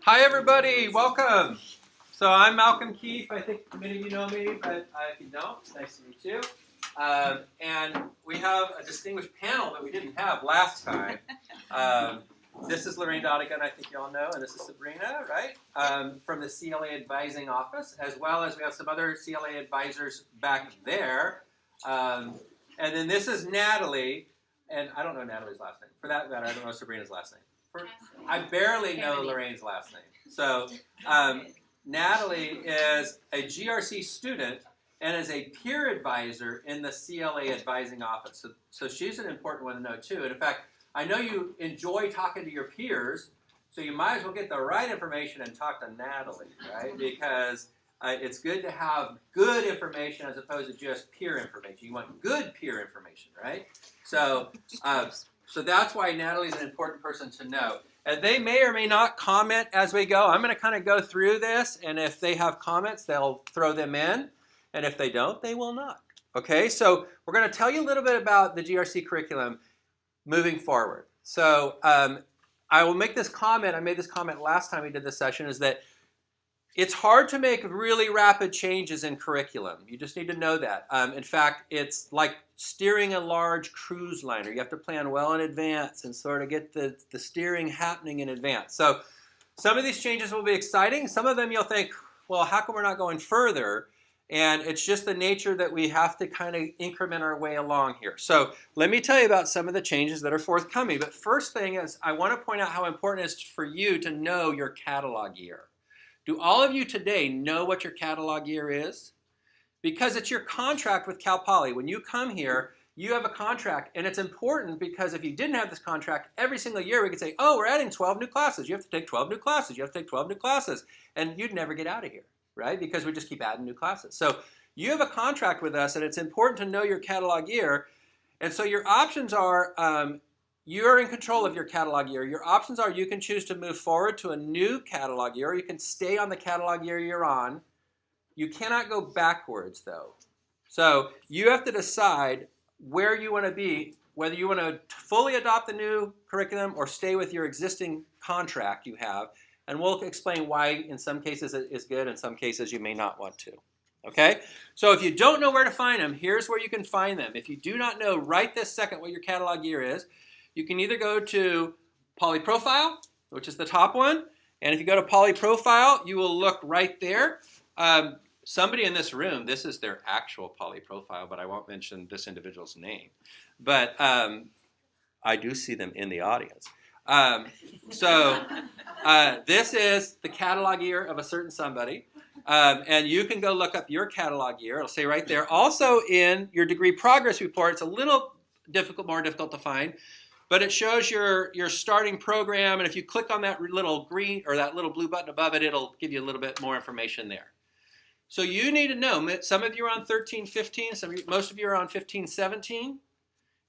Hi everybody, welcome. So I'm Malcolm Keefe. I think many of you know me, but if you don't, it's nice to meet you. And we have a distinguished panel that we didn't have last time. This is Lorraine Dodigan, I think you all know, and this is Sabrina, right? From the CLA Advising Office, as well as we have some other CLA advisors back there. And then this is Natalie, and I don't know Natalie's last name. For that matter, I don't know Sabrina's last name. I barely know Lorraine's last name. So Natalie is a GRC student and is a peer advisor in the CLA Advising Office. So she's an important one to know too. And in fact, I know you enjoy talking to your peers, so you might as well get the right information and talk to Natalie, right? Because it's good to have good information as opposed to just peer information. You want good peer information, right? So that's why Natalie's an important person to know. And they may or may not comment as we go. I'm going to kind of go through this, and if they have comments, they'll throw them in. And if they don't, they will not. Okay, so we're going to tell you a little bit about the GRC curriculum moving forward. So I will make this comment. I made this comment last time we did this session, is that it's hard to make really rapid changes in curriculum. You just need to know that. In fact, it's like steering a large cruise liner. You have to plan well in advance and sort of get the steering happening in advance. So some of these changes will be exciting. Some of them you'll think, well, how come we're not going further? And it's just the nature that we have to kind of increment our way along here. So let me tell you about some of the changes that are forthcoming. But first thing is, I want to point out how important it is for you to know your catalog year. Do all of you today know what your catalog year is? Because it's your contract with Cal Poly. When you come here, you have a contract, and it's important because if you didn't have this contract, every single year we could say, oh, we're adding 12 new classes. You have to take 12 new classes. You have to take 12 new classes. And you'd never get out of here, right? Because we just keep adding new classes. So you have a contract with us, and it's important to know your catalog year. And so your options are, you're in control of your catalog year. Your options are you can choose to move forward to a new catalog year, or you can stay on the catalog year you're on. You cannot go backwards, though. So you have to decide where you want to be, whether you want to fully adopt the new curriculum or stay with your existing contract you have. And we'll explain why in some cases it is good, in some cases you may not want to. Okay? So if you don't know where to find them, here's where you can find them. If you do not know right this second what your catalog year is, you can either go to Poly Profile, which is the top one, and if you go to Poly Profile, you will look right there. Somebody in this room, this is their actual Poly Profile, but I won't mention this individual's name. But I do see them in the audience. This is the catalog year of a certain somebody. And you can go look up your catalog year. It'll say right there. Also in your degree progress report, it's a little more difficult to find. But it shows your starting program, and if you click on that little green or that little blue button above it, it'll give you a little bit more information there. So you need to know, some of you are on 13-15, most of you are on 15-17,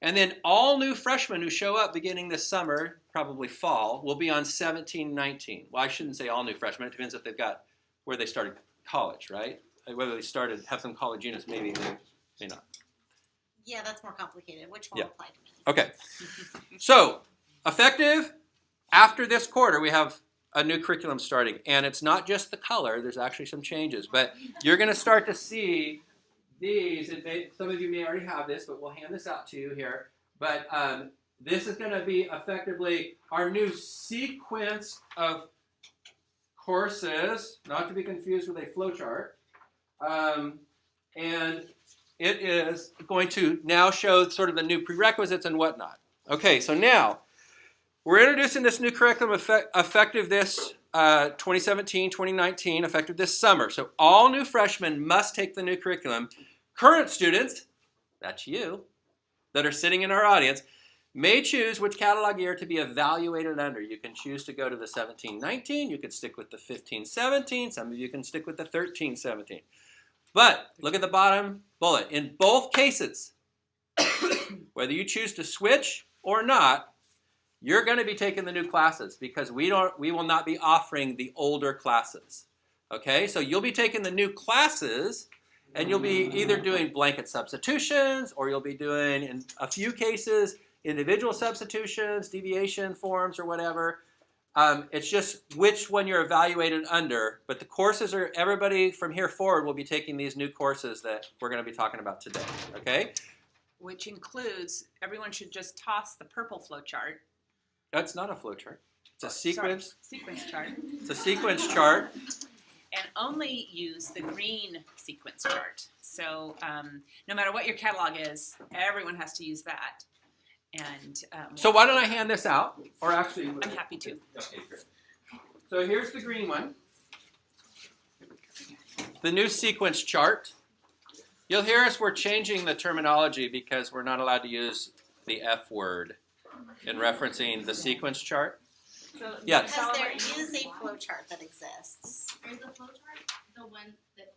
and then all new freshmen who show up beginning this summer, probably fall, will be on 17-19. Well, I shouldn't say all new freshmen. It depends if they've got where they started college, right? Whether they have some college units, maybe they may not. Yeah, that's more complicated, which won't apply to me. Okay. So, effective after this quarter, we have a new curriculum starting. And it's not just the color. There's actually some changes. But you're going to start to see these. Some of you may already have this, but we'll hand this out to you here. But this is going to be effectively our new sequence of courses, not to be confused with a flowchart. And it is going to now show sort of the new prerequisites and whatnot. Okay, so now we're introducing this new curriculum effective this 2017, 2019, effective this summer. So all new freshmen must take the new curriculum. Current students, that's you, that are sitting in our audience, may choose which catalog year to be evaluated under. You can choose to go to the 17-19. You could stick with the 15-17. Some of you can stick with the 13-17. But look at the bottom bullet. In both cases, whether you choose to switch or not, you're going to be taking the new classes because we will not be offering the older classes. Okay, so you'll be taking the new classes, and you'll be either doing blanket substitutions, or you'll be doing, in a few cases, individual substitutions, deviation forms, or whatever. It's just which one you're evaluated under. But the courses are, everybody from here forward will be taking these new courses that we're going to be talking about today. Okay? Which includes, everyone should just toss the purple flow chart. That's not a flow chart. It's a sequence. Sorry, sequence chart. It's a sequence chart. And only use the green sequence chart. So no matter what your catalog is, everyone has to use that. And So why don't I hand this out? Or actually, I'm happy to. Okay, great. So here's the green one. The new sequence chart. You'll hear us, we're changing the terminology because we're not allowed to use the F word in referencing the sequence chart. So Yes. Because there is a flowchart that exists. There's a flow chart, the one that.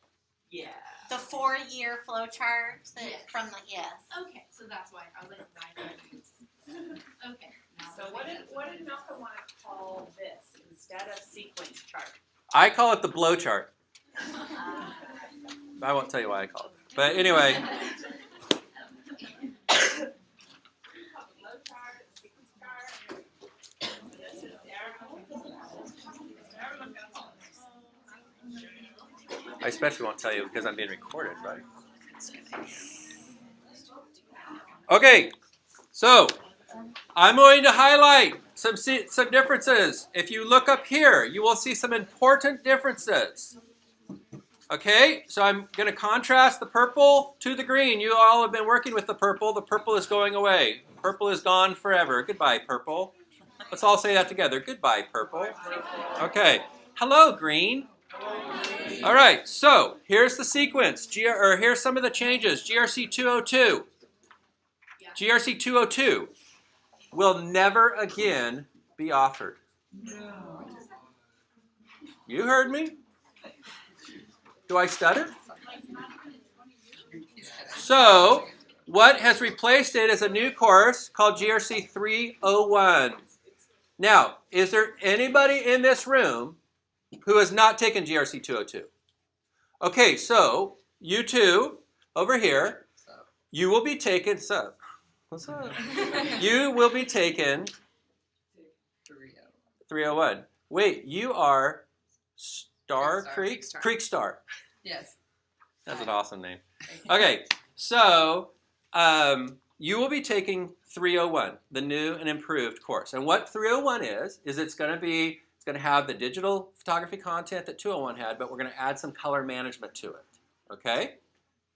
yeah. The 4-year flowchart that Yes. from the yes. Okay, so that's why I was like, why? Okay. Now So that what makes did sense. Malcolm want to call this instead of sequence chart? I call it the blow chart. I won't tell you why I call it. But anyway, I especially won't tell you because I'm being recorded, right? Okay, so I'm going to highlight some differences. If you look up here, you will see some important differences. Okay, so I'm going to contrast the purple to the green. You all have been working with the purple. The purple is going away. Purple is gone forever. Goodbye, purple. Let's all say that together. Goodbye, purple. Okay. Hello, green. All right, so here's the sequence. Here's some of the changes. GRC 202. GRC 202 will never again be offered. You heard me? Do I stutter? So, what has replaced it is a new course called GRC 301. Now, is there anybody in this room who has not taken GRC 202? Okay, so you two over here, you will be taken. What's up? You will be taken 301. Wait, you are Star Creek? Creek Star. Yes. That's an awesome name. Okay, so you will be taking 301, the new and improved course. And what 301 is it's going to have the digital photography content that 201 had, but we're going to add some color management to it. Okay?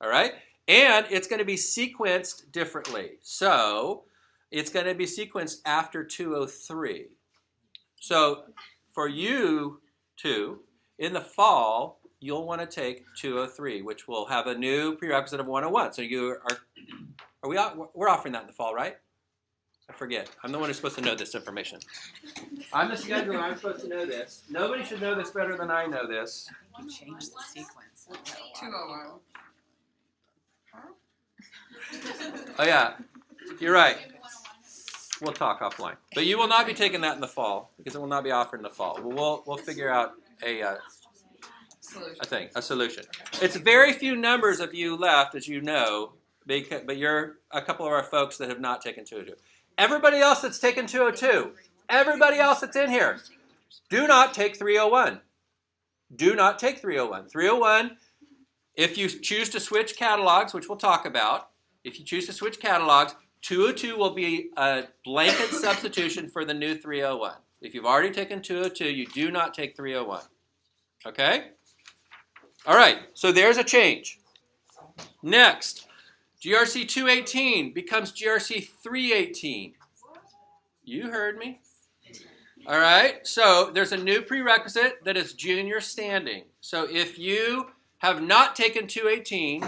All right? And it's going to be sequenced differently. So it's going to be sequenced after 203. So for you two, in the fall, you'll want to take 203, which will have a new prerequisite of 101. So we're offering that in the fall, right? I forget. I'm the one who's supposed to know this information. I'm the scheduler. I'm supposed to know this. Nobody should know this better than I know this. You change the sequence. 201. Oh, yeah. You're right. We'll talk offline. But you will not be taking that in the fall because it will not be offered in the fall. We'll figure out a solution. It's very few numbers of you left, as you know, but you're a couple of our folks that have not taken 202. Everybody else that's taken 202, everybody else that's in here, do not take 301. Do not take 301. 301, if you choose to switch catalogs, which we'll talk about, if you choose to switch catalogs, 202 will be a blanket substitution for the new 301. If you've already taken 202, you do not take 301. Okay? All right, so there's a change. Next, GRC 218 becomes GRC 318. You heard me. All right, so there's a new prerequisite that is junior standing. So if you have not taken 218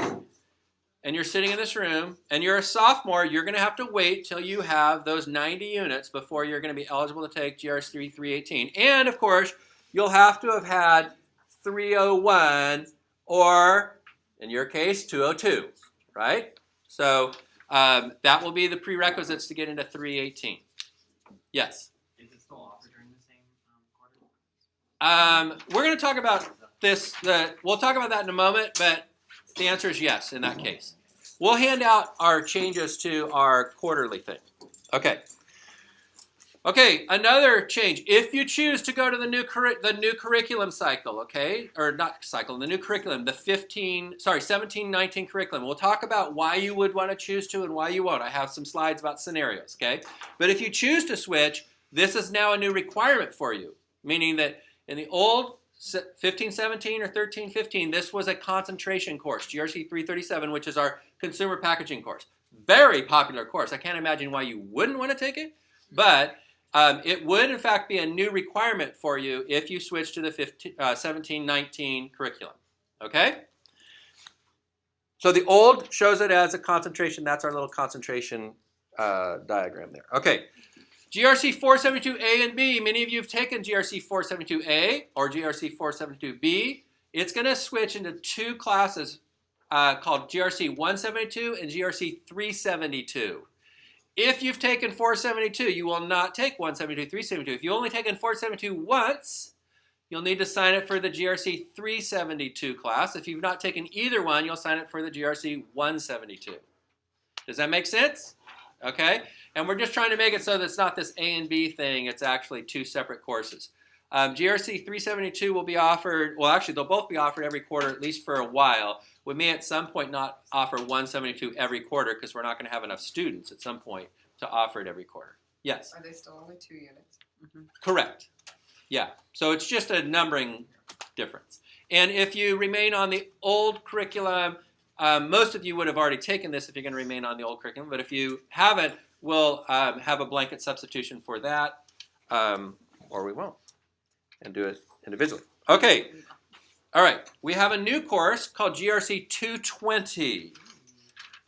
and you're sitting in this room and you're a sophomore, you're going to have to wait till you have those 90 units before you're going to be eligible to take GRC 318. And of course, you'll have to have had 301 or, in your case, 202, right? So that will be the prerequisites to get into 318. Yes? Is it still offered during the same quarter? We're going to talk about this. We'll talk about that in a moment, but the answer is yes in that case. We'll hand out our changes to our quarterly thing. Okay. Okay, another change. If you choose to go to the new curriculum cycle, okay, or not cycle, the new curriculum, the 17-19 curriculum. We'll talk about why you would want to choose to and why you won't. I have some slides about scenarios, okay? But if you choose to switch, this is now a new requirement for you, meaning that in the old 15-17 or 13-15, this was a concentration course, GRC 337, which is our consumer packaging course. Very popular course. I can't imagine why you wouldn't want to take it, but it would, in fact, be a new requirement for you if you switch to the 17-19 curriculum. Okay? So the old shows it as a concentration. That's our little concentration diagram there. Okay. GRC 472A and B. Many of you have taken GRC 472A or GRC 472B. It's going to switch into two classes called GRC 172 and GRC 372. If you've taken 472, you will not take 172, 372. If you've only taken 472 once, you'll need to sign up for the GRC 372 class. If you've not taken either one, you'll sign up for the GRC 172. Does that make sense? Okay? And we're just trying to make it so that it's not this A and B thing. It's actually two separate courses. GRC 372 will be offered, well, actually, they'll both be offered every quarter, at least for a while. We may at some point not offer 172 every quarter because we're not going to have enough students at some point to offer it every quarter. Yes? Are they still only 2 units? Mm-hmm. Correct. Yeah. So it's just a numbering difference. And if you remain on the old curriculum, most of you would have already taken this if you're going to remain on the old curriculum. But if you haven't, we'll have a blanket substitution for that, or we won't, and do it individually. Okay. All right, we have a new course called GRC 220,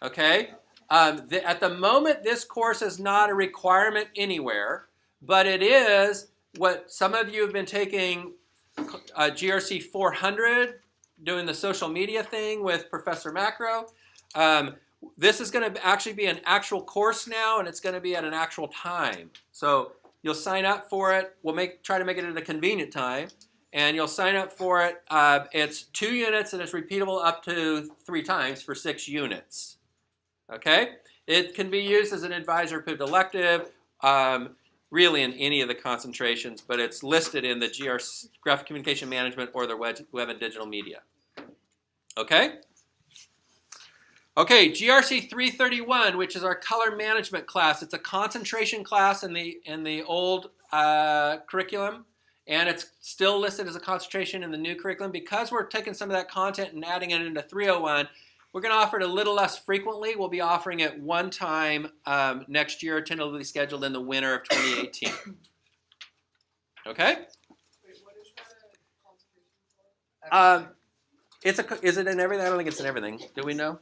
okay? At the moment, this course is not a requirement anywhere, but it is what some of you have been taking GRC 400, doing the social media thing with Professor Macro. This is going to actually be an actual course now, and it's going to be at an actual time. So you'll sign up for it. We'll try to make it at a convenient time. And you'll sign up for it. It's 2 units and it's repeatable up to 3 times for 6 units. Okay? It can be used as an advisor-approved elective, really in any of the concentrations, but it's listed in the GRC, Graphic Communication Management, or the Web and Digital Media. Okay? Okay, GRC 331, which is our color management class. It's a concentration class in the old curriculum. And it's still listed as a concentration in the new curriculum. Because we're taking some of that content and adding it into 301, we're going to offer it a little less frequently. We'll be offering it one time next year, tentatively scheduled in the winter of 2018. Okay? Wait, what is that a concentration for? Is it in everything? I don't think it's in everything. Do we know?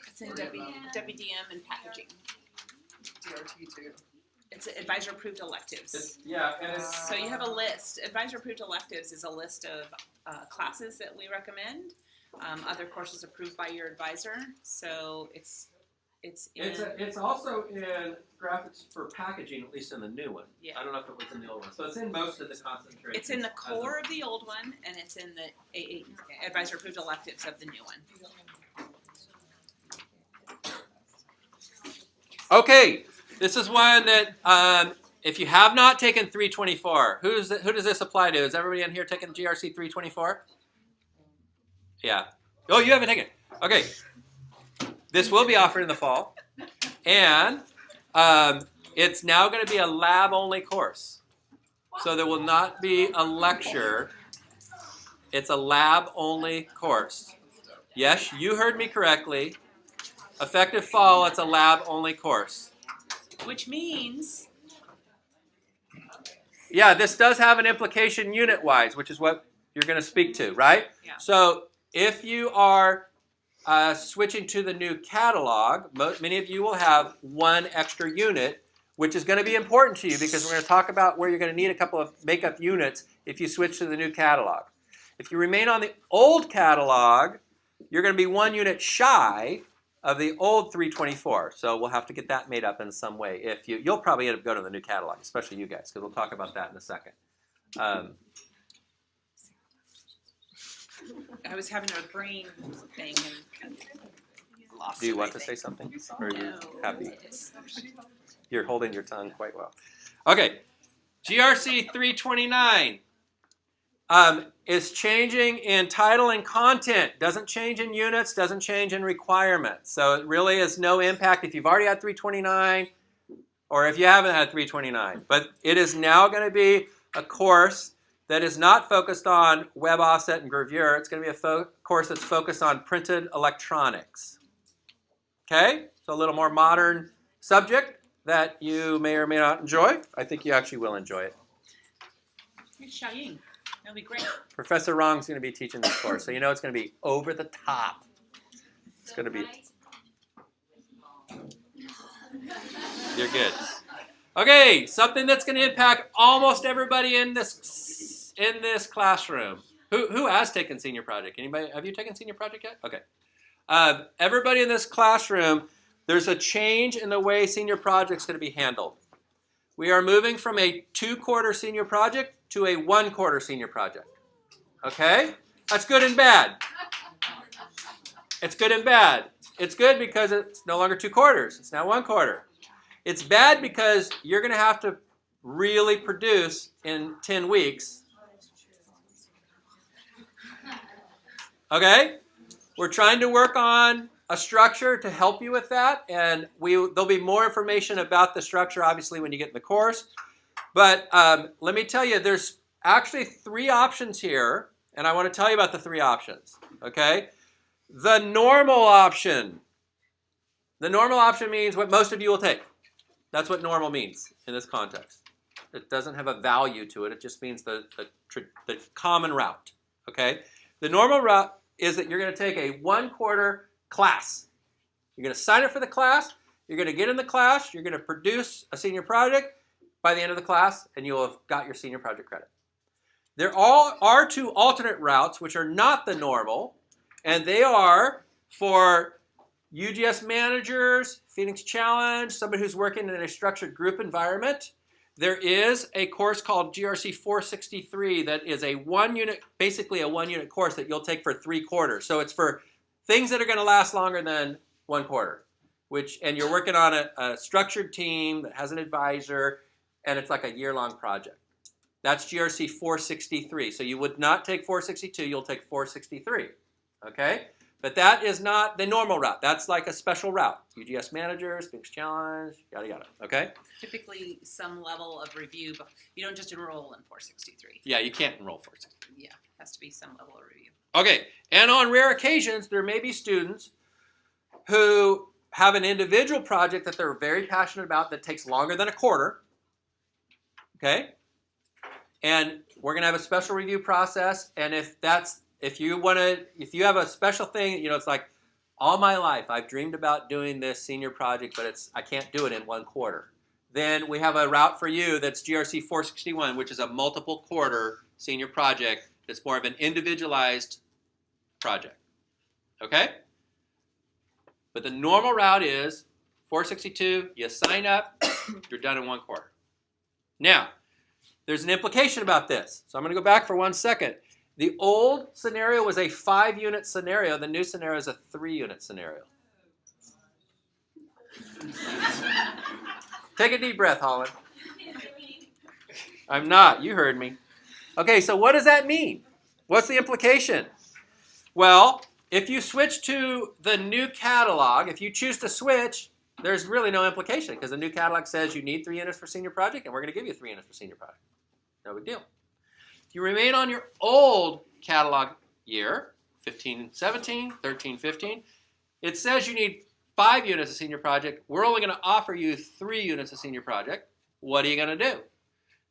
It's in WDM and packaging. DRT2. It's advisor-approved electives. Yeah. And So you have a list. Advisor-approved electives is a list of classes that we recommend. Other courses approved by your advisor. So it's also in graphics for packaging, at least in the new one. Yeah. I don't know if it was in the old one. So it's in most of the concentrations. It's in the core of the old one, and it's in the advisor-approved electives of the new one. Okay. This is one that, if you have not taken 324, who does this apply to? Is everybody in here taking GRC 324? Yeah. Oh, you haven't taken it. Okay. This will be offered in the fall. And it's now going to be a lab-only course. So there will not be a lecture. It's a lab-only course. Yes, you heard me correctly. Effective fall, it's a lab-only course. Which means, yeah, this does have an implication unit-wise, which is what you're going to speak to, right? Yeah. So if you are switching to the new catalog, many of you will have 1 extra unit, which is going to be important to you because we're going to talk about where you're going to need a couple of makeup units if you switch to the new catalog. If you remain on the old catalog, you're going to be 1 unit shy of the old 324, so we'll have to get that made up in some way. If you'll probably end up going to the new catalog, especially you guys, because we'll talk about that in a second. I was having a brain thing and lost Do you want to everything. say something, or are you No. happy? You're holding your tongue quite well. Okay, GRC 329 is changing in title and content. Doesn't change in units, doesn't change in requirements. So it really is no impact if you've already had 329 or if you haven't had 329. But it is now going to be a course that is not focused on web offset and gravure. It's going to be a course that's focused on printed electronics. Okay? So a little more modern subject that you may or may not enjoy. I think you actually will enjoy it. Here's Xiaoying. That'll be great. Professor Rong's going to be teaching this course, so you know it's going to be over the top. It's going to be... You're good. Okay, something that's going to impact almost everybody in this classroom. Who has taken senior project? Anybody? Have you taken senior project yet? Okay. Everybody in this classroom, there's a change in the way senior project's going to be handled. We are moving from a 2-quarter senior project to a 1-quarter senior project. Okay? That's good and bad. It's good and bad. It's good because it's no longer 2 quarters. It's now 1 quarter. It's bad because you're going to have to really produce in 10 weeks. Okay? We're trying to work on a structure to help you with that, and there'll be more information about the structure, obviously, when you get in the course. But let me tell you, there's actually 3 options here, and I want to tell you about the 3 options. Okay? The normal option. The normal option means what most of you will take. That's what normal means in this context. It doesn't have a value to it. It just means the common route. Okay? The normal route is that you're going to take a 1-quarter class. You're going to sign up for the class. You're going to get in the class. You're going to produce a senior project by the end of the class, and you'll have got your senior project credit. There are 2 alternate routes, which are not the normal, and they are for UGS managers, Phoenix Challenge, somebody who's working in a structured group environment. There is a course called GRC 463 that is a 1-unit, basically a 1-unit course that you'll take for 3 quarters. So it's for things that are going to last longer than 1 quarter, and you're working on a structured team that has an advisor, and it's like a year-long project. That's GRC 463. So you would not take 462, you'll take 463. Okay? But that is not the normal route. That's like a special route. UGS managers, Phoenix Challenge, yada, yada. Okay? Typically, some level of review, but you don't just enroll in 463. Yeah, you can't enroll 463. Yeah, has to be some level of review. Okay, and on rare occasions, there may be students who have an individual project that they're very passionate about that takes longer than a quarter. Okay? And we're going to have a special review process, and if you have a special thing, it's like, all my life I've dreamed about doing this senior project, but I can't do it in 1 quarter. Then we have a route for you that's GRC 461, which is a multiple quarter senior project that's more of an individualized project. Okay? But the normal route is 462, you sign up, you're done in 1 quarter. Now, there's an implication about this. So I'm going to go back for 1 second. The old scenario was a 5-unit scenario. The new scenario is a 3-unit scenario. Take a deep breath, Holland. I'm not. You heard me. Okay, so what does that mean? What's the implication? Well, if you switch to the new catalog, if you choose to switch, there's really no implication because the new catalog says you need 3 units for senior project, and we're going to give you 3 units for senior project. No big deal. If you remain on your old catalog year, 15-17, 13-15, it says you need 5 units of senior project. We're only going to offer you 3 units of senior project. What are you going to do?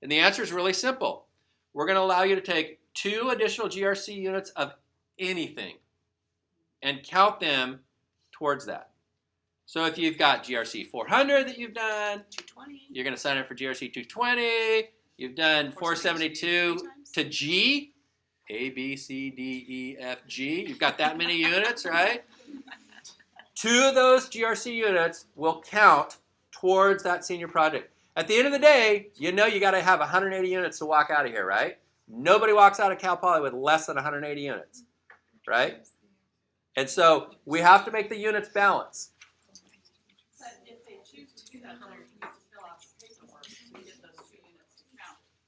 And the answer is really simple. We're going to allow you to take 2 additional GRC units of anything and count them towards that. So if you've got GRC 400 that you've done, 220. you're going to sign up for GRC 220. You've done 472 to G, A, B, C, D, E, F, G. You've got that many units, right? 2 of those GRC units will count towards that senior project. At the end of the day, you got to have 180 units to walk out of here, right? Nobody walks out of Cal Poly with less than 180 units, right? And so we have to make the units balance. But if they choose to do that 100 units,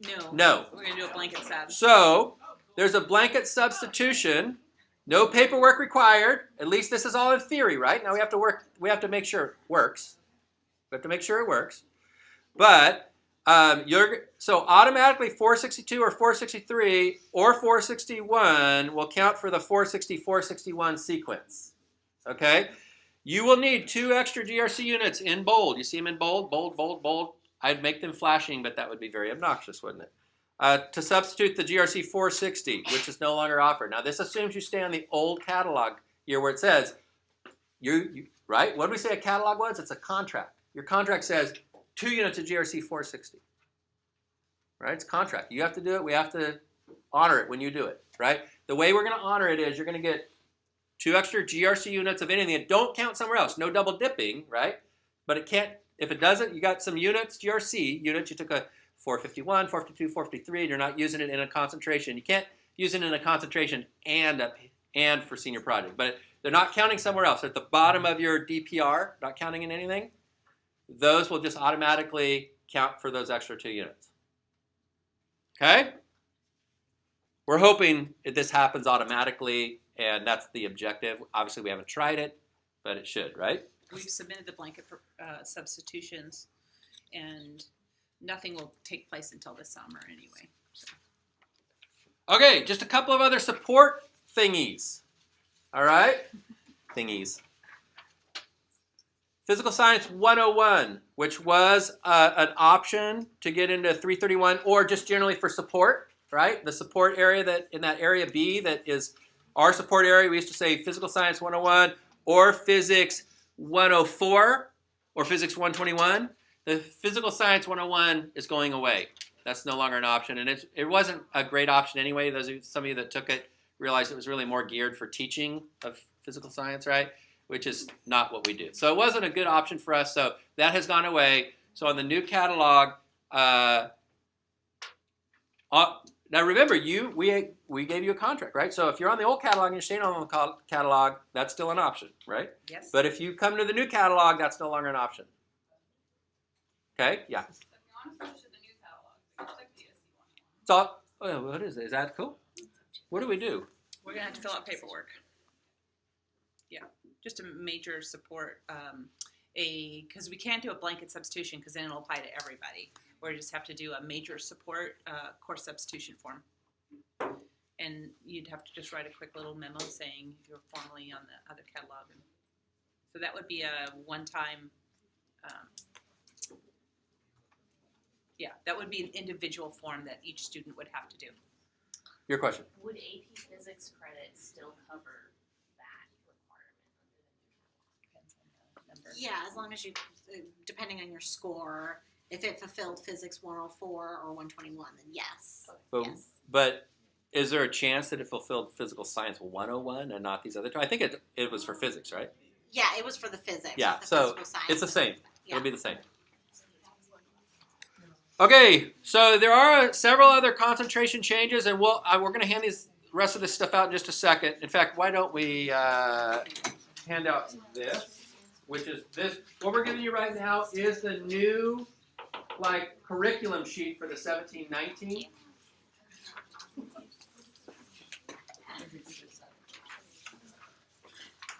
No. No. We're gonna do a blanket sub. So there's a blanket substitution. No paperwork required. At least this is all in theory, right? Now we have to work. We have to make sure it works. We have to make sure it works. But so automatically 462 or 463 or 461 will count for the 460 461 sequence. Okay. You will need 2 extra GRC units in bold. You see them in bold, bold, bold, bold. I'd make them flashing, but that would be very obnoxious, wouldn't it? To substitute the GRC 460, which is no longer offered. Now, this assumes you stay on the old catalog year where it says, right? What did we say a catalog was? It's a contract. Your contract says 2 units of GRC 460. Right? It's a contract. You have to do it. We have to honor it when you do it. Right? The way we're going to honor it is you're going to get 2 extra GRC units of anything and don't count somewhere else. No double dipping, right? But it can't, if it doesn't, you got some units, GRC units, you took a 451, 452, 453, and you're not using it in a concentration. You can't use it in a concentration and for senior project. But they're not counting somewhere else. At the bottom of your DPR, not counting in anything, those will just automatically count for those extra 2 units. Okay? We're hoping this happens automatically, and that's the objective. Obviously, we haven't tried it, but it should, right? We've submitted the blanket substitutions, and nothing will take place until this summer anyway. So. Okay, just a couple of other support thingies. All right? Thingies. Physical Science 101, which was an option to get into 331 or just generally for support, right? The support area that in that area B that is our support area, we used to say Physical Science 101 or Physics 104 or Physics 121. The Physical Science 101 is going away. That's no longer an option, and it wasn't a great option anyway. Some of you that took it realized it was really more geared for teaching of physical science, right? Which is not what we do. So it wasn't a good option for us, so that has gone away. So on the new catalog, now remember, we gave you a contract, right? So if you're on the old catalog and you're staying on the catalog, that's still an option, right? Yes. But if you come to the new catalog, that's no longer an option. Okay, yeah. So, what is it? Is that cool? What do we do? We're gonna have to fill out paperwork. Yeah, just a major support, because we can't do a blanket substitution because then it'll apply to everybody. We just have to do a major support course substitution form, and you'd have to just write a quick little memo saying you're formally on the other catalog. And so that would be a one-time. Yeah, that would be an individual form that each student would have to do. Your question. Would AP Physics credits still cover that requirement? Depends on the number. Yeah, as long as you, depending on your score, if it fulfilled Physics 104 or 121, then yes. Yes. But is there a chance that it fulfilled Physical Science 101 and not these other two? I think it was for physics, right? Yeah, it was for the physics. Yeah, not the so physical science. it's the same. Yeah. It'll be the same. Okay, so there are several other concentration changes, and we're going to hand the rest of this stuff out in just a second. In fact, why don't we hand out this, which is this. What we're giving you right now is the new curriculum sheet for the 17-19.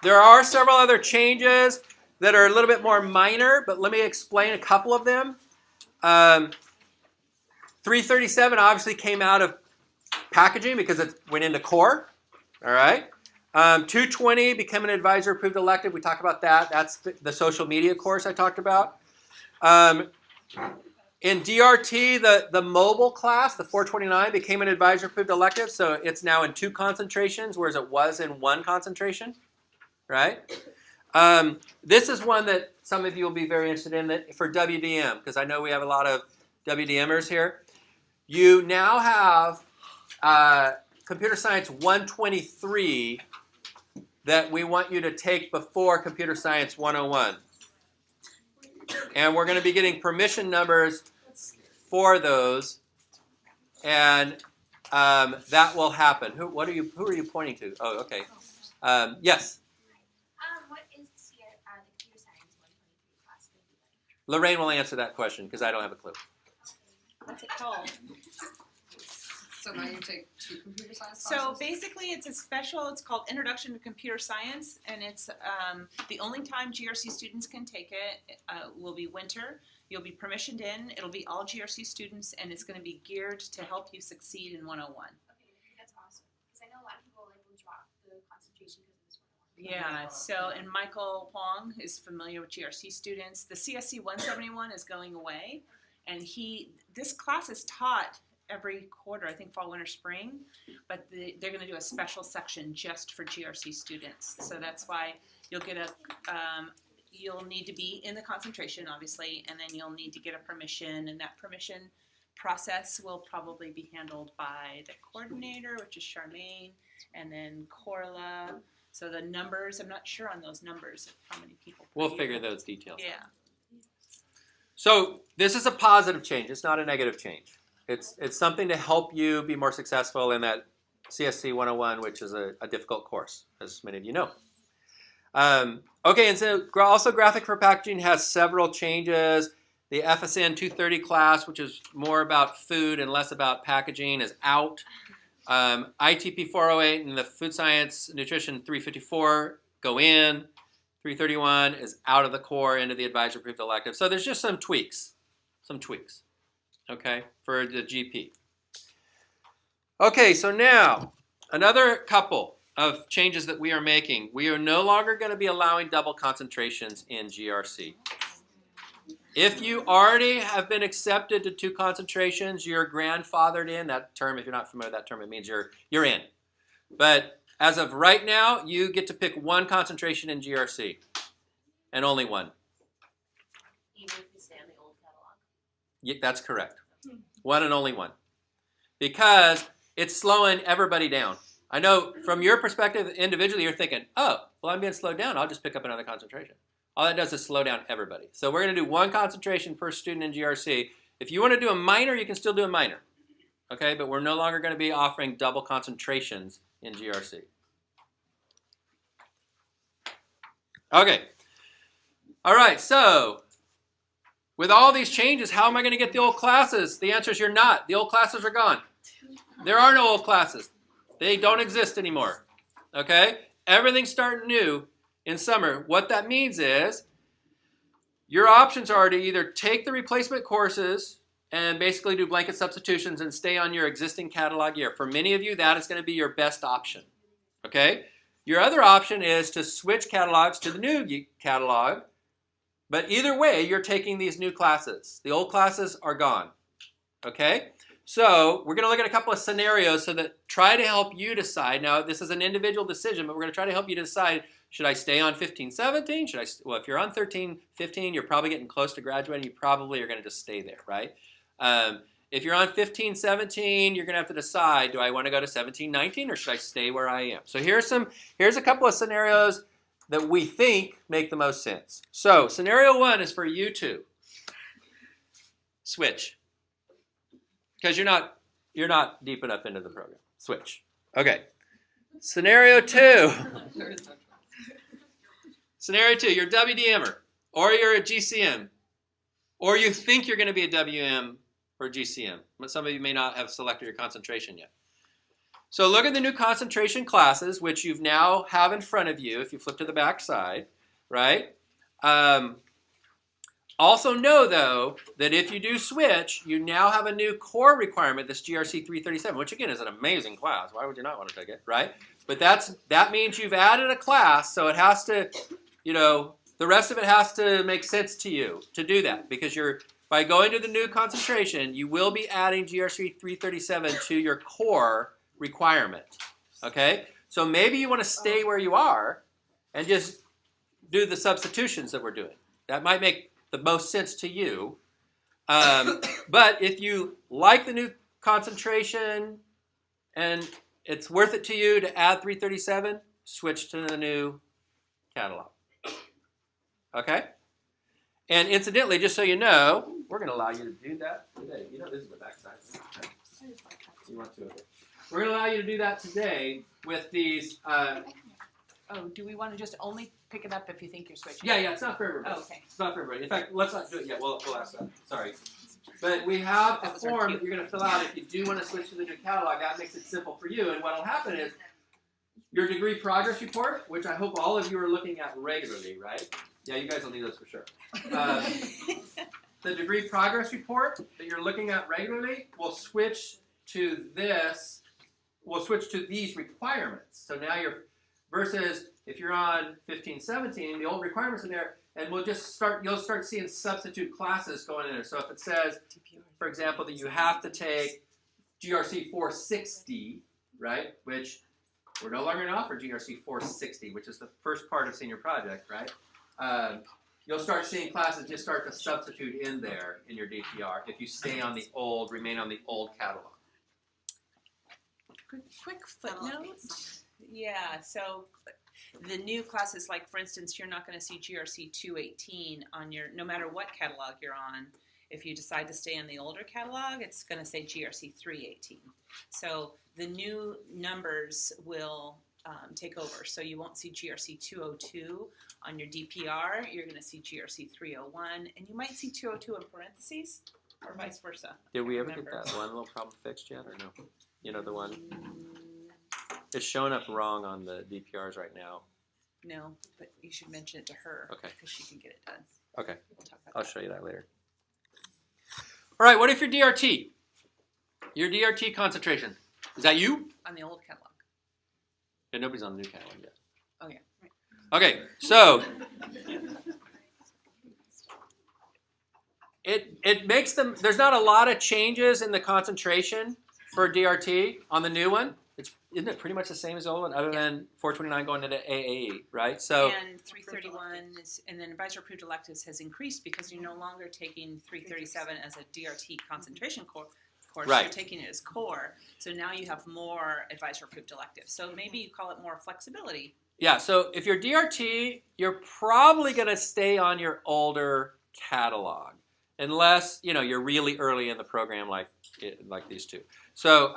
There are several other changes that are a little bit more minor, but let me explain a couple of them. 337 obviously came out of packaging because it went into core. All right. 220 became an advisor approved elective. We talked about that. That's the social media course I talked about. In DRT, the mobile class, the 429, became an advisor approved elective. So it's now in 2 concentrations, whereas it was in 1 concentration. Right. This is one that some of you will be very interested in for WDM, because I know we have a lot of WDMers here. You now have Computer Science 123 that we want you to take before Computer Science 101. And we're going to be getting permission numbers for those, and that will happen. Who are you pointing to? Oh, okay. Yes? What is the Computer Science 123 class going to be like? Lorraine will answer that question because I don't have a clue. What's it called? So now you take 2 computer science So classes? basically, it's it's called Introduction to Computer Science, and it's the only time GRC students can take it will be winter. You'll be permissioned in. It'll be all GRC students, and it's going to be geared to help you succeed in 101. Okay, that's awesome. Because I know a lot of people like will drop the concentration because of this one. Yeah, so, and Michael Huang is familiar with GRC students. The CSC 171 is going away, and this class is taught every quarter, I think fall, winter, spring, but they're going to do a special section just for GRC students. So that's why you'll get you'll need to be in the concentration, obviously, and then you'll need to get a permission, and that permission process will probably be handled by the coordinator, which is Charmaine, and then Corla. So the numbers, I'm not sure on those numbers, of how many people. We'll figure those details out. Yeah. So this is a positive change. It's not a negative change. It's something to help you be more successful in that CSC 101, which is a difficult course, as many of you know. Okay, and so also Graphic for Packaging has several changes. The FSN 230 class, which is more about food and less about packaging, is out. ITP 408 and the Food Science Nutrition 354 go in. 331 is out of the core into the advisor approved elective. So there's just some tweaks, okay, for the GP. Okay, so now another couple of changes that we are making. We are no longer going to be allowing double concentrations in GRC. If you already have been accepted to 2 concentrations, you're grandfathered in. That term, if you're not familiar with that term, it means you're in. But as of right now, you get to pick 1 concentration in GRC, and only 1. Even if you stay on the old catalog. Yeah, that's correct. 1 and only 1. Because it's slowing everybody down. I know from your perspective individually, you're thinking, oh, well, I'm being slowed down. I'll just pick up another concentration. All that does is slow down everybody. So we're going to do 1 concentration per student in GRC. If you want to do a minor, you can still do a minor. Okay, but we're no longer going to be offering double concentrations in GRC. Okay. All right, so with all these changes, how am I going to get the old classes? The answer is you're not. The old classes are gone. There are no old classes. They don't exist anymore. Okay? Everything's starting new in summer. What that means is your options are to either take the replacement courses and basically do blanket substitutions and stay on your existing catalog year. For many of you, that is going to be your best option. Okay? Your other option is to switch catalogs to the new catalog. But either way, you're taking these new classes. The old classes are gone. Okay? So we're going to look at a couple of scenarios so that try to help you decide. Now, this is an individual decision, but we're going to try to help you decide, should I stay on 15, 17? Well, if you're on 13, 15, you're probably getting close to graduating. You probably are going to just stay there, right? If you're on 15, 17, you're going to have to decide, do I want to go to 17, 19, or should I stay where I am? So here's a couple of scenarios that we think make the most sense. So scenario 1 is for you two. Switch. Because you're not deep enough into the program. Switch. Okay. Scenario 2. Scenario 2, you're a WDMer, or you're a GCM, or you think you're going to be a WM or GCM, but some of you may not have selected your concentration yet. So look at the new concentration classes, which you now have in front of you if you flip to the back side, right? Also know, though, that if you do switch, you now have a new core requirement, this GRC 337, which, again, is an amazing class. Why would you not want to take it, right? But that means you've added a class, so it has to, the rest of it has to make sense to you to do that, because by going to the new concentration, you will be adding GRC 337 to your core requirement, okay? So maybe you want to stay where you are and just do the substitutions that we're doing. That might make the most sense to you. But if you like the new concentration and it's worth it to you to add 337, switch to the new catalog. Okay? And incidentally, just so you know, we're going to allow you to do that today. This is the back side. You want to? We're going to allow you to do that today with these. Oh, do we want to just only pick it up if you think you're switching? Yeah, it's not for everybody. Oh, okay. It's not for everybody. In fact, let's not do it yet. We'll ask that. Sorry. But we have a That was our form cue. that you're going to fill out if you do want to switch to the new catalog. That makes it simple for you. And what will happen is your degree progress report, which I hope all of you are looking at regularly, right? Yeah, you guys will need those for sure. The degree progress report that you're looking at regularly will switch to this. We'll switch to these requirements. So now you're, versus if you're on 15, 17, the old requirements are there, and you'll start seeing substitute classes going in there. So if it says, for example, that you have to take GRC 460, right, which we're no longer going to offer GRC 460, which is the first part of senior project, right? You'll start seeing classes just start to substitute in there in your DPR if you remain on the old catalog. Quick That'll update footnote. some. Yeah, so the new classes, like for instance, you're not going to see GRC 218 on your, no matter what catalog you're on. If you decide to stay in the older catalog, it's going to say GRC 318. So the new numbers will take over. So you won't see GRC 202 on your DPR. You're going to see GRC 301, and you might see 202 in parentheses, or vice versa. Did we I ever get remember. that one little problem fixed yet, or no? You know, the one, it's showing up wrong on the DPRs right now. No, but you should mention it to her. Okay. Because she can get it done. Okay, We'll talk about I'll that. show you that later. All right, what if your DRT? Your DRT concentration. Is that you? On the old catalog. Yeah, nobody's on the new catalog yet. Oh, yeah. Okay, so it makes them, there's not a lot of changes in the concentration for DRT on the new one. Isn't it pretty much the same as the old one, other than 429 going into AAE, right? So And 331 is, and then advisor approved electives has increased because you're no longer taking 337 as a DRT concentration course. Right. You're taking it as core. So now you have more advisor approved electives. So maybe you call it more flexibility. yeah, so if you're DRT, you're probably going to stay on your older catalog, unless you're really early in the program, like these two. So,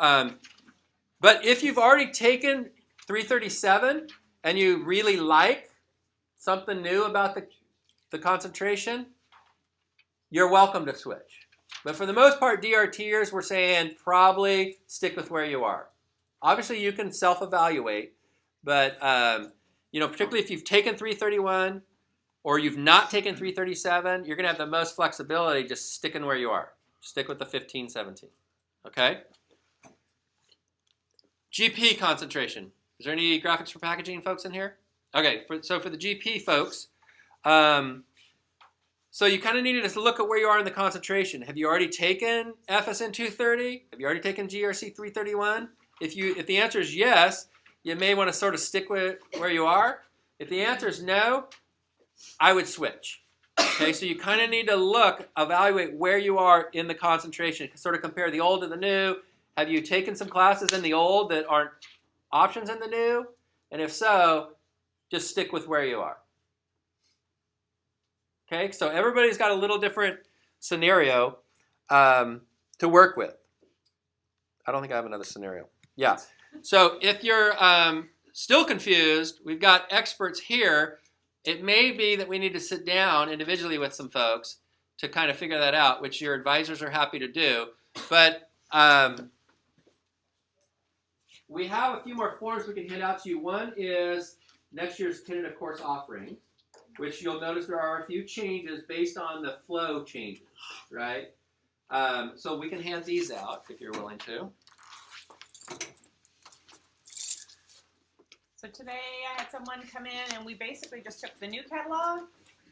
but if you've already taken 337 and you really like something new about the concentration, you're welcome to switch. But for the most part, DRTers, we're saying probably stick with where you are. Obviously, you can self-evaluate, but particularly if you've taken 331 or you've not taken 337, you're going to have the most flexibility just sticking where you are. Stick with the 15, 17. Okay? GP concentration. Is there any graphics for packaging folks in here? Okay, so for the GP folks, so you kind of needed to look at where you are in the concentration. Have you already taken FSN 230? Have you already taken GRC 331? If the answer is yes, you may want to sort of stick with where you are. If the answer is no, I would switch. Okay, so you kind of need to evaluate where you are in the concentration, sort of compare the old to the new. Have you taken some classes in the old that aren't options in the new? And if so, just stick with where you are. Okay, so everybody's got a little different scenario to work with. I don't think I have another scenario. Yeah, so if you're still confused, we've got experts here. It may be that we need to sit down individually with some folks to kind of figure that out, which your advisors are happy to do. But we have a few more forms we can hand out to you. One is next year's tentative course offering, which you'll notice there are a few changes based on the flow changes, right? So we can hand these out if you're willing to. So today I had someone come in and we basically just took the new catalog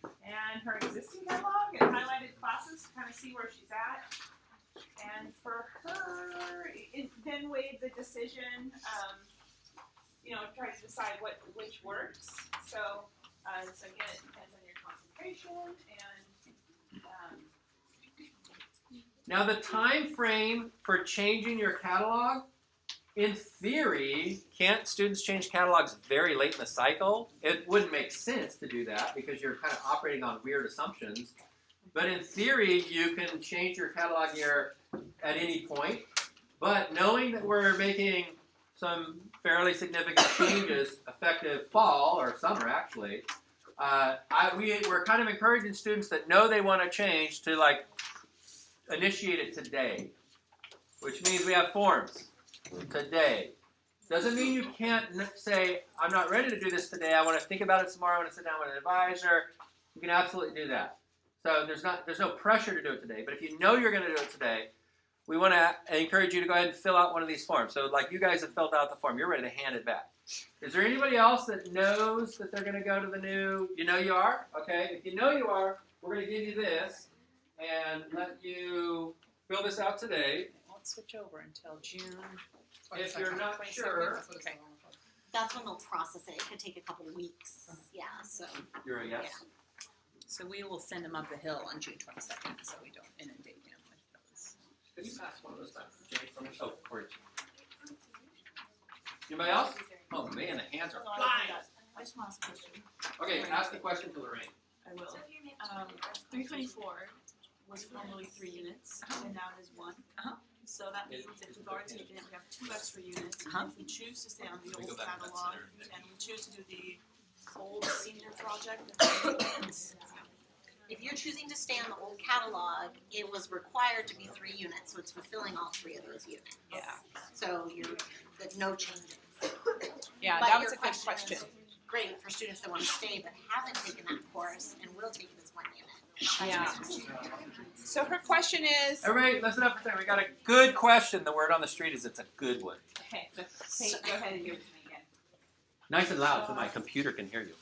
and her existing catalog and highlighted classes to kind of see where she's at. And for her, it then weighed the decision, try to decide which works. So again, it depends on your concentration and. Now the time frame for changing your catalog, in theory, can't students change catalogs very late in the cycle? It wouldn't make sense to do that because you're kind of operating on weird assumptions. But in theory, you can change your catalog year at any point. But knowing that we're making some fairly significant changes effective fall or summer, actually, we're kind of encouraging students that know they want to change to initiate it today, which means we have forms today. Doesn't mean you can't say, I'm not ready to do this today. I want to think about it tomorrow. I want to sit down with an advisor. You can absolutely do that. So there's no pressure to do it today. But if you know you're going to do it today, we want to encourage you to go ahead and fill out one of these forms. So like you guys have filled out the form, you're ready to hand it back. Is there anybody else that knows that they're going to go to the new, you know you are? Okay, if you know you are, we're going to give you this and let you fill this out today. It won't switch over until June. If you're not 22nd. sure, Okay. That's when they'll process it. It could take a couple weeks. Yeah, so. you're a yes. Yeah. So we will send him up the hill on June 22nd, so we don't inundate him with those. Could you pass one of those back? Jay, from oh, Corey. Anybody else? Oh man, the hands are flying. I just want to ask a question. Okay, ask the question to Lorraine. I will. 324 was formerly 3 units, and now it is 1. Uh-huh. So that means if we've already taken it, we have 2 extra units. Uh-huh. If we choose to stay on the Let me old go back to that catalog, center. and we choose to do the old senior project, If you're choosing to stay on the old catalog, it was required to be 3 units, so it's fulfilling all 3 of those units. Yeah. So that no changes. Yeah, But that your was a good question. is great for students that want to stay but haven't taken that course and will take it as 1 unit. Yeah. So her question is. Everybody, listen up for a second. We got a good question. The word on the street is it's a good one. Okay, go ahead and give it to me again. Nice and loud so my computer can hear you.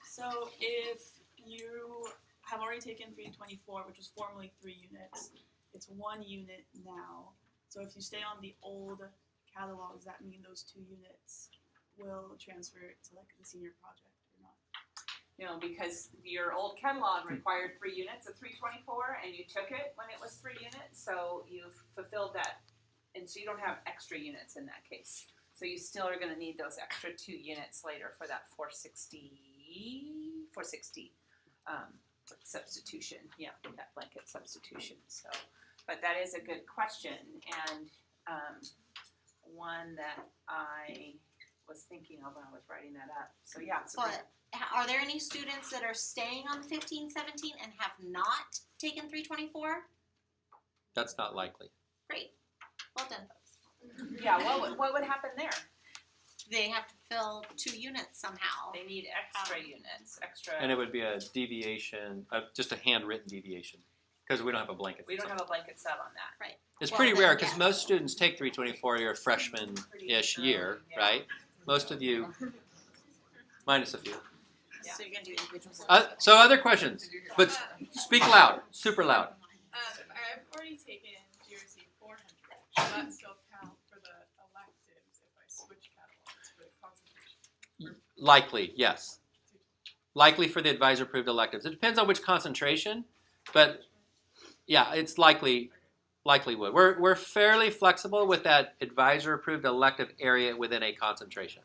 So if you have already taken 324, which was formerly 3 units, it's 1 unit now. So if you stay on the old catalog, does that mean those 2 units will transfer to like the senior project or not? No, because your old catalog required 3 units of 324, and you took it when it was 3 units, so you've fulfilled that, and so you don't have extra units in that case. So you still are going to need those extra 2 units later for that 460 substitution. Yeah, that blanket substitution. So, but that is a good question, and one that I was thinking of when I was writing that up. So yeah, it's a great. But are there any students that are staying on 1517 and have not taken 324? That's not likely. Great. Well done, folks. Yeah, what would happen there? They have to fill 2 units somehow. They need extra units, extra. And it would be a deviation, just a handwritten deviation, because we don't have a blanket. We don't have a blanket sub on that. It's Well, pretty then, rare because yes. most students take 324 your freshman-ish year, Yeah. right? Most of you, minus a few. So you're going to do individual. So other questions, but speak loud, super loud. I've already taken GRC 400. Does that still count for the electives if I switch catalogs for the concentration? Likely, yes. Likely for the advisor-approved electives. It depends on which concentration, but yeah, it's likely would. We're fairly flexible with that advisor-approved elective area within a concentration.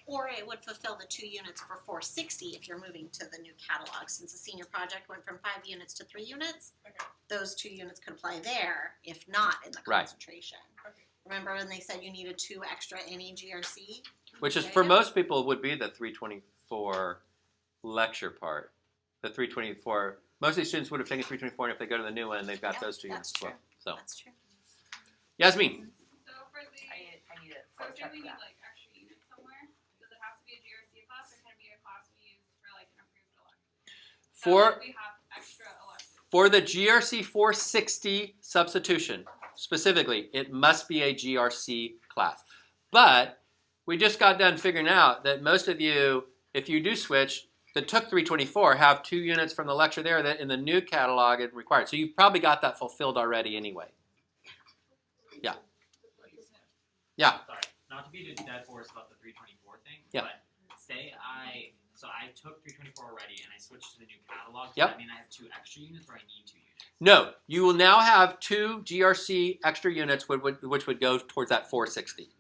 Or it would fulfill the 2 units for 460 if you're moving to the new catalog. Since the senior project went from 5 units to 3 units, Okay. those 2 units could apply there, if not in the Right. concentration. Okay. Remember when they said you needed 2 extra any GRC? Which is, There for you go. most people, would be the 324 lecture part. The 324, most of these students would have taken 324, and if they go to the new one, they've got Yep, those 2 units that's as well. So, That's true. Yasmin, So for the, I need it. so I'll say check we need that. like extra units somewhere, does it have to be a GRC class or can it be a class we use for like an approved elective? So for like, we have extra electives. For the GRC 460 substitution, specifically, it must be a GRC class. But we just got done figuring out that most of you, if you do switch, that took 324, have 2 units from the lecture there that in the new catalog it required. So you've probably got that fulfilled already anyway. Yeah. Yeah. Sorry, not to be a dead horse about the 324 thing. Yeah. But say I took 324 already and I switched to the new catalog. Does Yep. that mean I have 2 extra units or I need 2 units? No, you will now have 2 GRC extra units which would go towards that 460.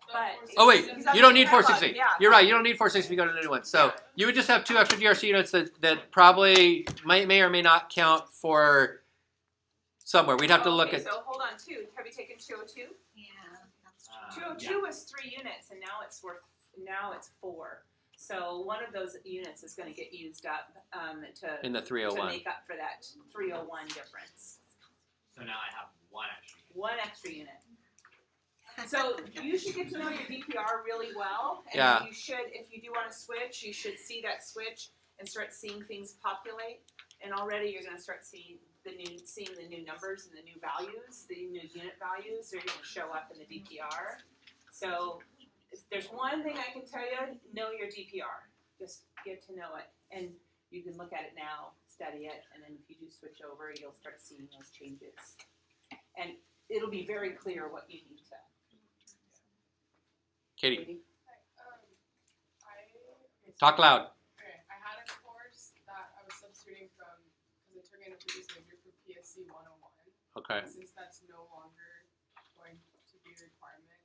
But Oh wait, you don't need Catalog, 460. yeah. You're right, you don't need 460 if you go to the new one. So you would just have 2 extra GRC units that probably may or may not count for somewhere. We'd have to look Okay, at. So hold on, 2. Have you taken 202? Yeah, that's true. 202 was 3 units, and now it's 4. So one of those units is going to get used up In the to 301. make up for that 301 difference. So now I have one extra. One extra unit. So you should get to know your DPR really well, and Yeah. then you should, if you do want to switch, you should see that switch and start seeing things populate. And already you're going to start seeing the new numbers and the new values, the new unit values. They're going to show up in the DPR. So if there's one thing I can tell you, know your DPR. Just get to know it, and you can look at it now, study it, and then if you do switch over, you'll start seeing those changes. And it'll be very clear what you need to. Katie, Talk talk loud. Okay, I had a course that I was substituting from because I took in a previous major for PSC 101. Okay. Since that's no longer going to be a requirement,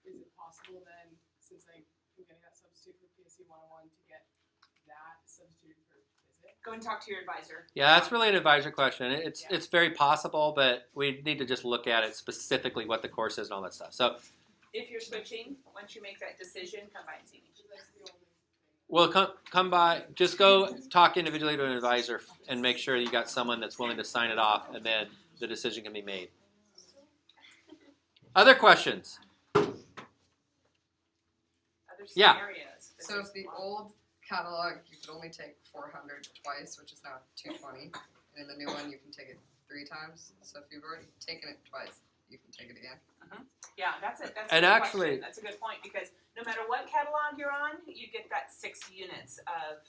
is it possible then, since I'm getting that substitute for PSC 101, to get that substituted for physics? Go and talk to your advisor. Yeah, that's really an advisor question. It's very possible, but we need to just look at it specifically, what the course is and all that stuff. So If you're switching, once you make that decision, come by and see me. That's the only thing. we'll come by. Just go talk individually to an advisor and make sure you got someone that's willing to sign it off, and then the decision can be made. Other questions? Other Yeah. scenarios. So if the old catalog, you could only take 400 twice, which is now 220, and in the new one, you can take it 3 times. So if you've already taken it twice, you can take it again. Yeah, that's it. That's And a good actually- question. That's a good point, because no matter what catalog you're on, you get that 6 units of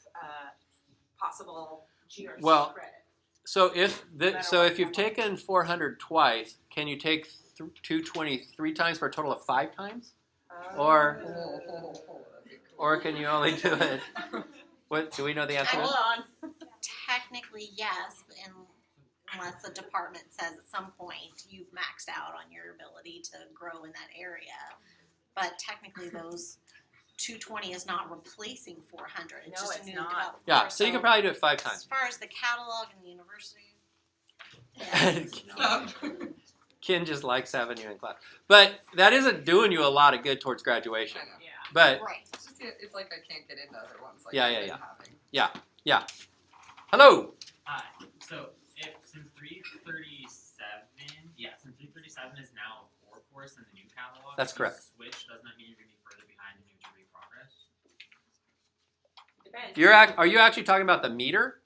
possible GRC Well, credit. So if you've taken 400 twice, can you take 220 3 times for a total of 5 times? Or- That'd be cool. Or can you only do it? What do we know the answer? Hold is? on. Technically, yes, unless the department says at some point you've maxed out on your ability to grow in that area. But technically, those 220 is not replacing 400. It's No, just a it's new not. development. Yeah, so you can probably do it 5 As times. far as the catalog and the university, yes. Ken just likes having you in class, but that isn't doing you a lot of good towards graduation. I know. Yeah. But Right. It's just it's like I can't get into other ones. Like Yeah, I've yeah, been yeah. having. hello. So since 337, since 337 is now a core course in the new catalog. That's if you correct. Switch, doesn't that mean you're gonna be further behind in your degree progress? Depends. Are you actually talking about the meter?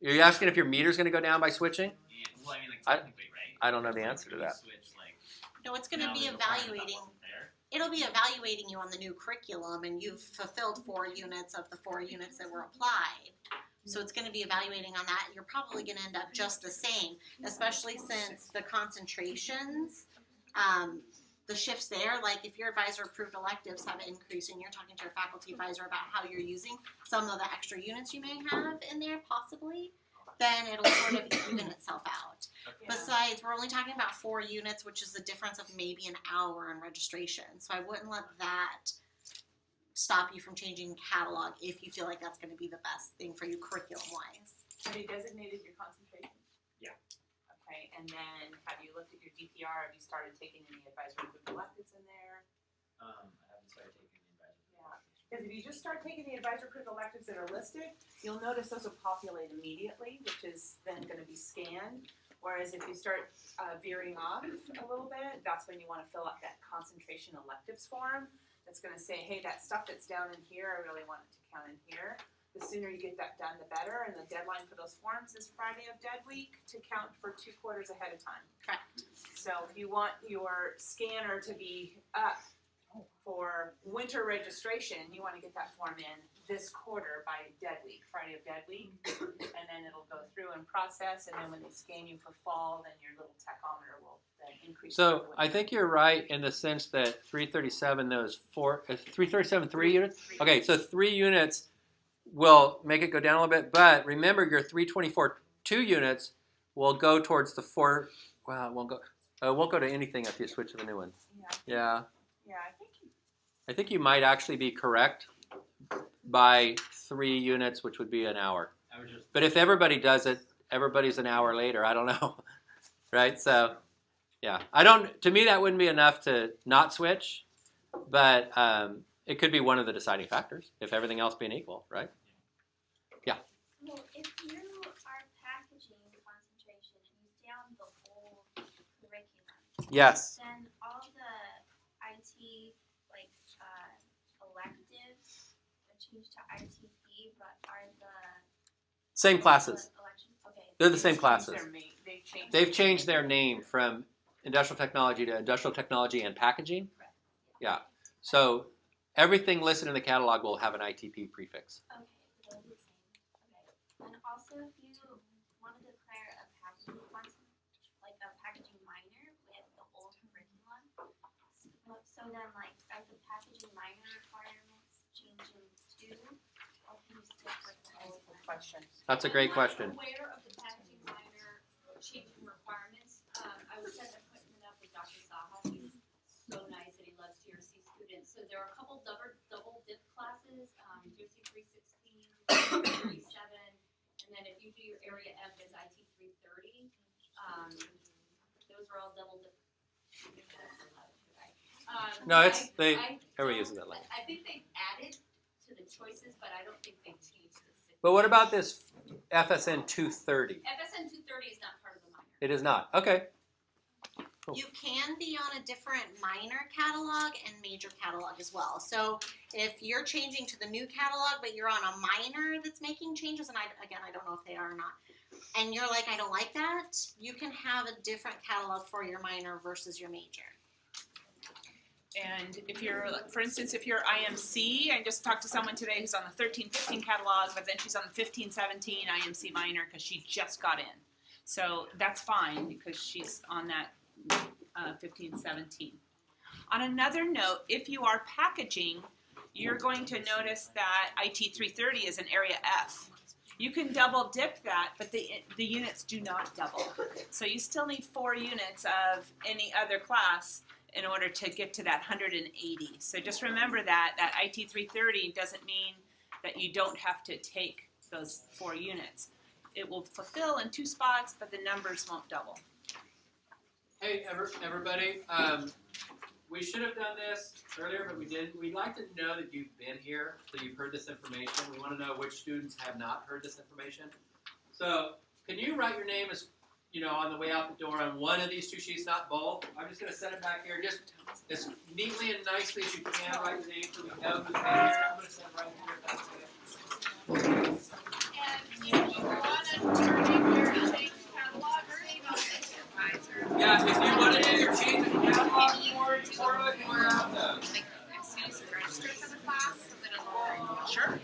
Are you asking if your meter's going to go down by switching? Yeah, well, I mean, like I- technically, right? I don't know the Like, answer to when you that. Switch, like, No, it's going to now be there's a requirement that evaluating. wasn't there. It'll be evaluating you on the new curriculum, and you've fulfilled 4 units of the 4 units that were applied. So it's going to be evaluating on that. You're probably going to end up just the same, especially since the concentrations, the shifts there. Like if your advisor approved electives have increased, and you're talking to your faculty advisor about how you're using some of the extra units you may have in there, possibly, then it'll sort of even itself out. Yeah. Besides, we're only talking about 4 units, which is the difference of maybe an hour in registration. So I wouldn't let that stop you from changing catalog if you feel like that's going to be the best thing for you curriculum-wise. Have you designated your concentration? Yeah. Okay, and then have you looked at your DPR? Have you started taking any advisory group electives in there? I haven't started taking the advisory. Yeah. Because if you just start taking the advisory group electives that are listed, you'll notice those will populate immediately, which is then going to be scanned. Whereas if you start veering off a little bit, that's when you want to fill out that concentration electives form. That's going to say, hey, that stuff that's down in here, I really want it to count in here. The sooner you get that done, the better. And the deadline for those forms is Friday of Dead Week to count for 2 quarters ahead of time. Correct. So if you want your scanner to be up for winter registration, you want to get that form in this quarter by Dead Week, Friday of Dead Week, and then it'll go through and process, and then when they scan you for fall, then your little tachometer will then increase. So I think you're right in the sense that 337 those 337 3 units. Okay, so 3 units will make it go down a little bit, but remember your 324 2 units will go towards the 4. Well, it won't go to anything if you switch to the new one. Yeah. Yeah, I think I think you might actually be correct by 3 units, which would be an hour. I was just But if everybody does it, everybody's an hour later. I don't know, right? So, yeah, to me that wouldn't be enough to not switch, but it could be one of the deciding factors, if everything else being equal, right? Well, if you are packaging concentration and you stay on the old curriculum, Yes. then all the IT like electives are changed to ITP, but are the Same classes. elections? Okay. They're the same They've classes. changed their ma- They've changed their name from industrial technology to industrial technology and packaging. Yeah. So everything listed in the catalog will have an ITP prefix. Okay, so they're the same. Okay. And also, if you want to declare a packaging like a packaging minor with the old curriculum, so then like are the packaging minor requirements changing too, or can you stick with the old Question. That's a great question. I'm aware of the packaging minor changing requirements. I was set up putting it up with Dr. Saha. He's so nice and he loves GRC students. So there are a couple double dip classes, GRC 316, 37, and then if you do your area F as IT 330, those are all double dip. No, it's I everybody don't- uses that language. I think they've added to the choices, but I don't think they've changed the. But what about this FSN 230? FSN 230 is not part of the minor. It is not. Okay. Cool. You can be on a different minor catalog and major catalog as well. So if you're changing to the new catalog, but you're on a minor that's making changes, and I don't know if they are or not, and you're like, I don't like that, you can have a different catalog for your minor versus your major. And if you're, for instance, if you're IMC, I just talked to someone today who's on the 13-15 catalog, but then she's on the 15-17 IMC minor because she just got in. So that's fine because she's on that 15-17. On another note, if you are packaging, you're going to notice that IT 330 is an area F. You can double dip that, but the units do not double. So you still need 4 units of any other class in order to get to that 180. So just remember that IT 330 doesn't mean that you don't have to take those 4 units. It will fulfill in 2 spots, but the numbers won't double. Hey, everybody. We should have done this earlier, but we didn't. We'd like to know that you've been here, that you've heard this information. We want to know which students have not heard this information. So, can you write your name as on the way out the door on one of these 2 sheets, not both? I'm just going to set it back here, just as neatly and nicely as you can. Write your name so we know who's been here. I'm going to set it right here. If that's okay. And if you want to turn in your change catalog, email the supervisor. Yeah, if you want to do your change in catalog for it, we're out though. Excuse register for the class so that it'll. Sure.